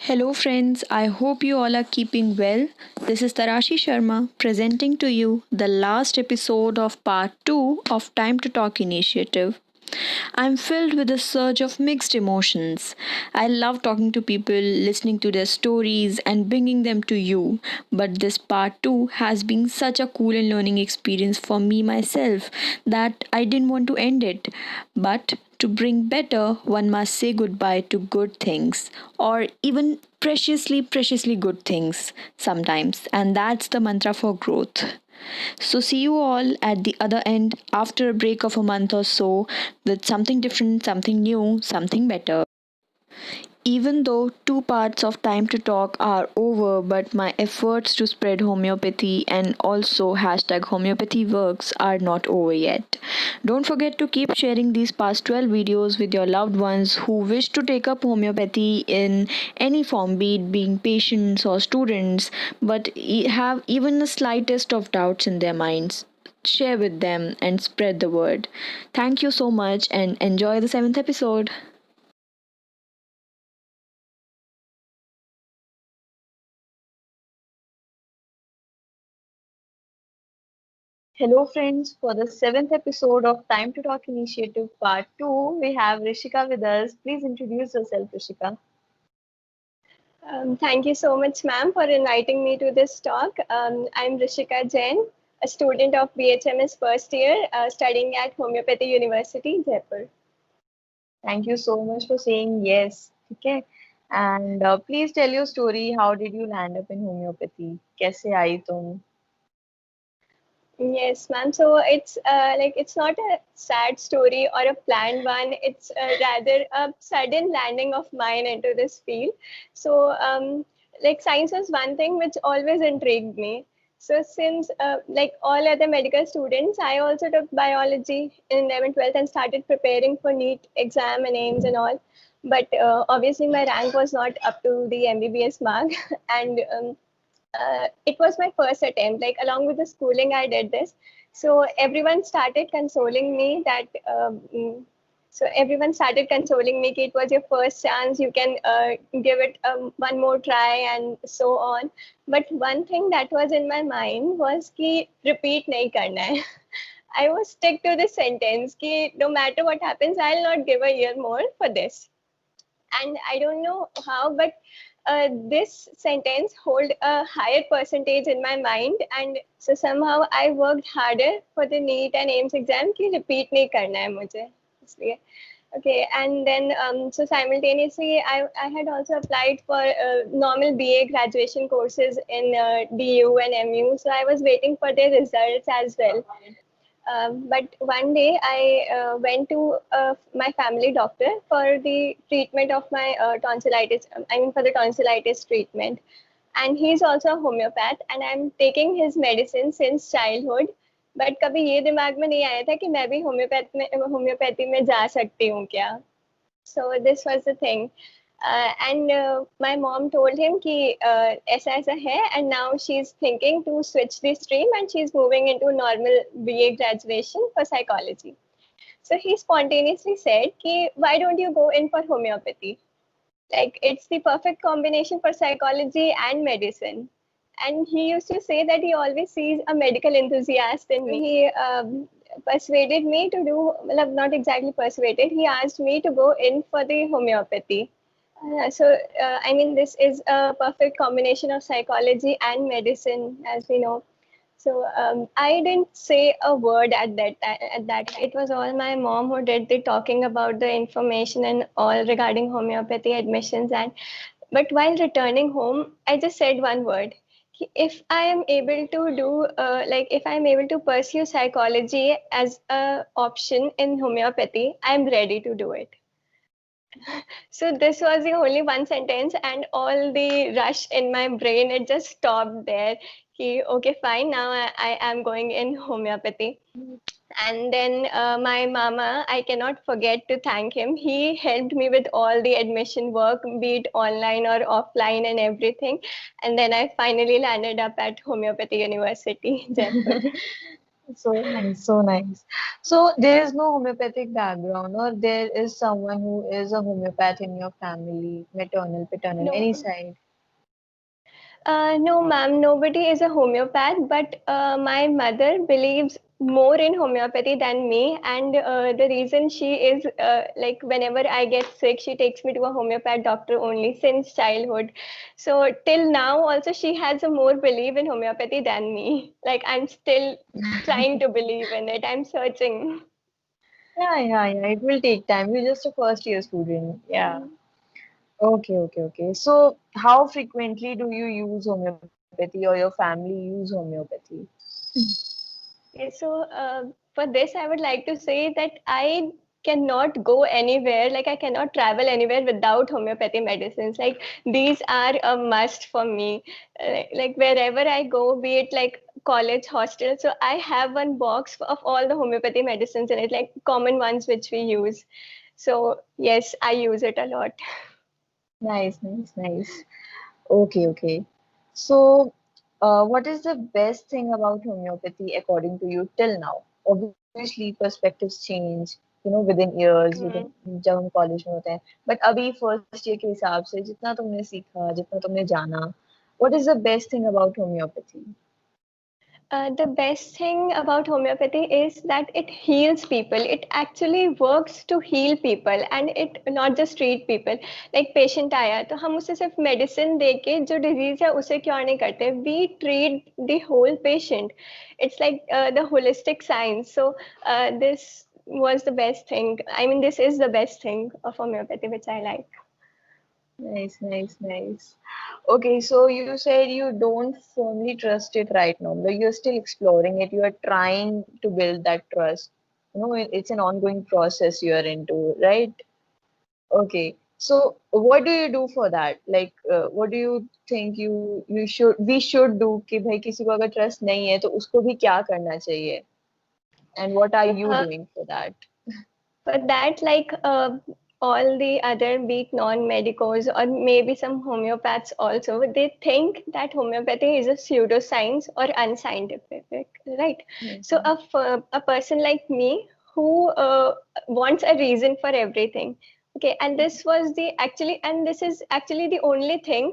Hello, friends. I hope you all are keeping well. This is Tarashi Sharma presenting to you the last episode of part 2 of Time to Talk initiative. I'm filled with a surge of mixed emotions. I love talking to people, listening to their stories, and bringing them to you. But this part 2 has been such a cool and learning experience for me myself that I didn't want to end it. But to bring better, one must say goodbye to good things, or even preciously good things sometimes. And that's the mantra for growth. So, see you all at the other end after a break of a month or so with something different, something new, something better. Even though two parts of Time to Talk are over, but my efforts to spread homeopathy and also hashtag homeopathy works are not over yet. Don't forget to keep sharing these past 12 videos with your loved ones who wish to take up homeopathy in any form, be it being patients or students, but have even the slightest of doubts in their minds. Share with them and spread the word. Thank you so much and enjoy the seventh episode. Hello, friends. For the seventh episode of Time to Talk Initiative Part 2, we have Rishika with us. Please introduce yourself, Rishika. Thank you so much, ma'am, for inviting me to this talk. I'm Rishika Jain, a student of BHMS first year, studying at Homeopathy University, Jaipur. Thank you so much for saying yes. Okay. And please tell your story. How did you land up in homeopathy? कैसे आई तुम? Yes, ma'am. So it's not a sad story or a planned one. It's rather a sudden landing of mine into this field. So science was one thing which always intrigued me. So since like all other medical students, I also took biology in 11th, 12th and started preparing for NEET exam and aims and all. But obviously my rank was not up to the MBBS mark, and it was my first attempt. Like along with the schooling, I did this. So everyone started consoling me that. So everyone started consoling me. That it was your first chance. You can give it one more try, and so on. But one thing that was in my mind was कि repeat नहीं करना है. I was stick to the sentence कि no matter what happens, I'll not give a year more for this. And I don't know how, but this sentence hold a higher percentage in my mind, and so somehow I worked harder for the NEET and AIMS exam कि repeat नहीं करना है मुझे इसलिए. Okay, and then so simultaneously, I had also applied for normal BA graduation courses in DU and MU. So I was waiting for their results as well. But one day I went to my family doctor for the treatment of my tonsillitis. I mean, for the tonsillitis treatment. And he's also a homeopath, and I'm taking his medicine since childhood. But कभी ये दिमाग में नहीं आया था कि मैं भी होम्योपैथी में जा सकती हूँ क्या. So this was the thing. And my mom told him कि ऐसा ऐसा है, and now she's thinking to switch the stream and she's moving into normal BA graduation for psychology. So he spontaneously said कि why don't you go in for homeopathy? Like it's the perfect combination for psychology and medicine. And he used to say that he always sees a medical enthusiast in me. He persuaded me to do, well, not exactly persuaded, he asked me to go in for the homeopathy. I mean, this is a perfect combination of psychology and medicine, as we know. So I didn't say a word at that time. At that time, it was all my mom who did the talking about the information and all regarding homeopathy admissions. And but while returning home, I just said one word. If I am able to do, if I am able to pursue psychology as a option in homeopathy, I am ready to do it. So this was the only one sentence, and all the rush in my brain, it just stopped there. Okay, fine, now I am going in homeopathy. And then my mama, I cannot forget to thank him. He helped me with all the admission work, be it online or offline and everything. And then I finally landed up at Homeopathy University, Jaipur. So nice, so nice. So there is no homeopathic background, or there is someone who is a homeopath in your family, maternal, paternal, any No. side. No, ma'am, nobody is a homeopath, but my mother believes more in homeopathy than me. And the reason she is like, whenever I get sick, she takes me to a homeopath doctor only since childhood. So, till now, also, she has a more belief in homeopathy than me. Like, I'm still trying to believe in it, I'm searching. Yeah, yeah, yeah. It will take time. You're just a first year student. Yeah. Okay, okay, okay. So how frequently do you use homeopathy or your family use homeopathy? Okay, so for this, I would like to say that I cannot go anywhere, like I cannot travel anywhere without homeopathy medicines. Like these are a must for me. Like wherever I go, be it like college, hostel, so I have one box of all the homeopathy medicines in it, like common ones which we use. So yes, I use it a lot. Nice, nice, nice. Okay, okay. So, what is the best thing about homeopathy according to you till now? Obviously, perspectives change, within years, Mm. जब हम college में होते हैं. But अभी first year के हिसाब से जितना तुमने सीखा, जितना तुमने जाना, what is the best thing about homeopathy? The best thing about homeopathy is that it heals people. It actually works to heal people and it not just treat people. Like patient आया तो हम उसे सिर्फ medicine दे के जो disease है उसे cure नहीं करते? We treat the whole patient. It's like the holistic science. So this was the best thing. I mean, this is the best thing of homeopathy, which I like. Nice, nice, nice. Okay, so you said you don't firmly trust it right now, but you're still exploring it. You are trying to build that trust. It's an ongoing process you are into, right? Okay. So what do you do for that? Like, what do you think we should do कि भाई किसी को अगर trust नहीं है तो उसको भी क्या करना चाहिए? And what are you Uh, doing for that? But that, like all the other big non-medicos or maybe some homeopaths also, they think that homeopathy is a pseudoscience or unscientific, right? So Mhm. a person like me who wants a reason for everything, okay, and this is actually the only thing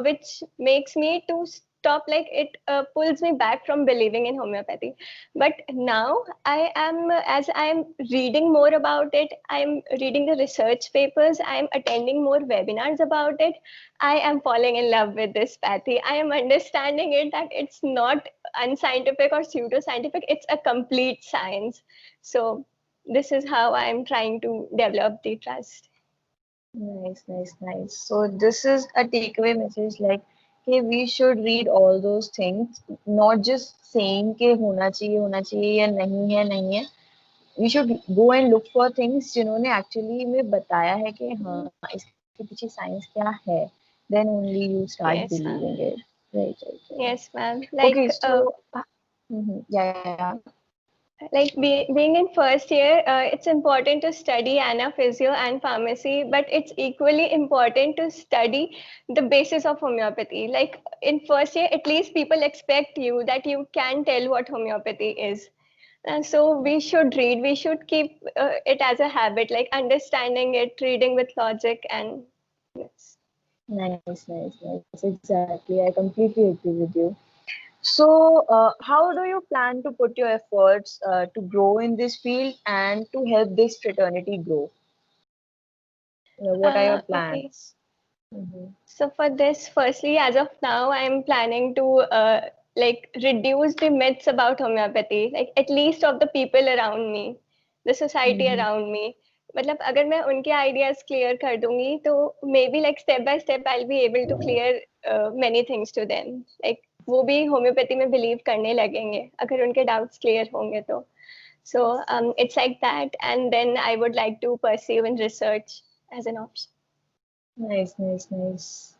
which makes me to stop, like it pulls me back from believing in homeopathy. But now I am, as I'm reading more about it, I'm reading the research papers, I'm attending more webinars about it, I am falling in love with this pathy. I am understanding it that it's not unscientific or pseudoscientific, it's a complete science. So this is how I'm trying to develop the trust. Nice, nice, nice. So this is a takeaway message like कि we should read all those things, not just saying कि होना चाहिए या नहीं है. We should go and look for things जिन्होंने actually में बताया है कि हाँ इसके पीछे साइंस क्या है. Then only you start Yes, believing ma'am. it. Right, right, right. Yes, ma'am. Okay, so yeah, yeah, yeah. Being in first year, it's important to study ana physio and pharmacy, but it's equally important to study the basis of homeopathy. Like in first year, at least people expect you that you can tell what homeopathy is. And so we should read, we should keep it as a habit, like understanding it, reading with logic, and yes. Nice, nice, nice. Exactly. I completely agree with you. So, how do you plan to put your efforts to grow in this field and to help this fraternity grow? What are your Okay. plans? Mhm. So for this, firstly, as of now, I'm planning to like reduce the myths about homeopathy, like at least of the people around me, the society Mhm. around me. मतलब अगर मैं उनके ideas clear कर दूंगी तो maybe like step by step I'll be able to clear many things to them. Like वो भी homeopathy में believe करने लगेंगे अगर उनके doubts clear होंगे तो. So it's like that, and then I would like to pursue in research as an option. Nice, nice, nice.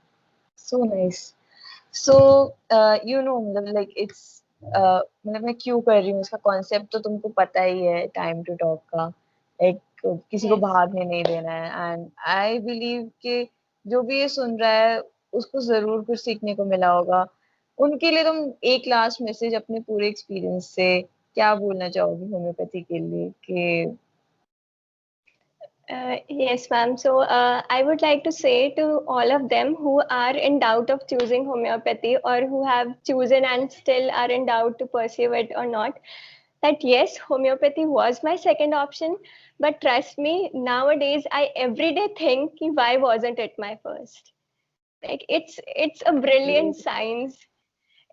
So nice. So, मतलब like it's मतलब मैं क्यों कर रही हूँ इसका कॉन्सेप्ट तो तुमको पता ही है टाइम टू टॉक का लाइक किसी को Yes. भागने नहीं देना है एंड आई बिलीव कि जो भी ये सुन रहा है उसको जरूर कुछ सीखने को मिला होगा उनके लिए तुम एक लास्ट मैसेज अपने पूरे एक्सपीरियंस से क्या बोलना चाहोगी होम्योपैथी के लिए कि Yes, ma'am. So I would like to say to all of them who are in doubt of choosing homeopathy or who have chosen and still are in doubt to pursue it or not, that yes, homeopathy was my second option. But trust me, nowadays I every day think, "Ki why wasn't it my first?" Like it's a brilliant science.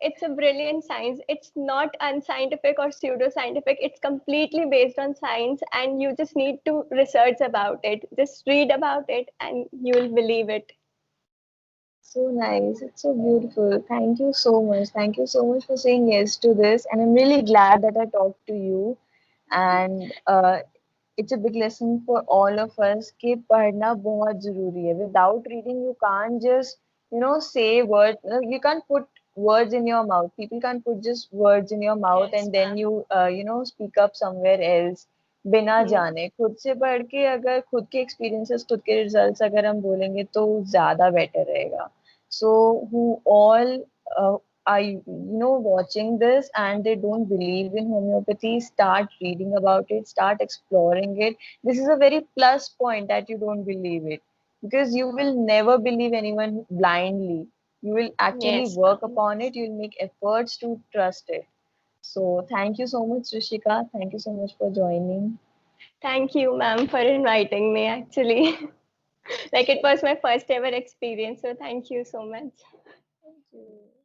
It's a brilliant science. It's not unscientific or pseudoscientific. It's completely based on science, and you just need to research about it. Just read about it, and you'll believe it. so nice. It's so beautiful. Thank you so much. Thank you so much for saying yes to this. And I'm really glad that I talked to you. And it's a big lesson for all of us कि पढ़ना बहुत जरूरी है. Without reading, you can't just, say words. You can't put words in your mouth. People can't put just words in your mouth Yes, and then ma'am. you speak up somewhere else. बिना Hmm. जाने खुद से पढ़ के अगर खुद के experiences खुद के रिजल्ट्स अगर हम बोलेंगे तो ज्यादा बेटर रहेगा. So who all are watching this and they don't believe in homeopathy, start reading about it, start exploring it. This is a very plus point that you don't believe it, because you will never believe anyone blindly. You will actually Yes, work ma'am. upon it, you'll make efforts to trust it. So thank you so much, Rishika. Thank you so much for joining. Thank you, ma'am, for inviting me. Actually, like it was my first ever experience, so thank you so much. Thank you.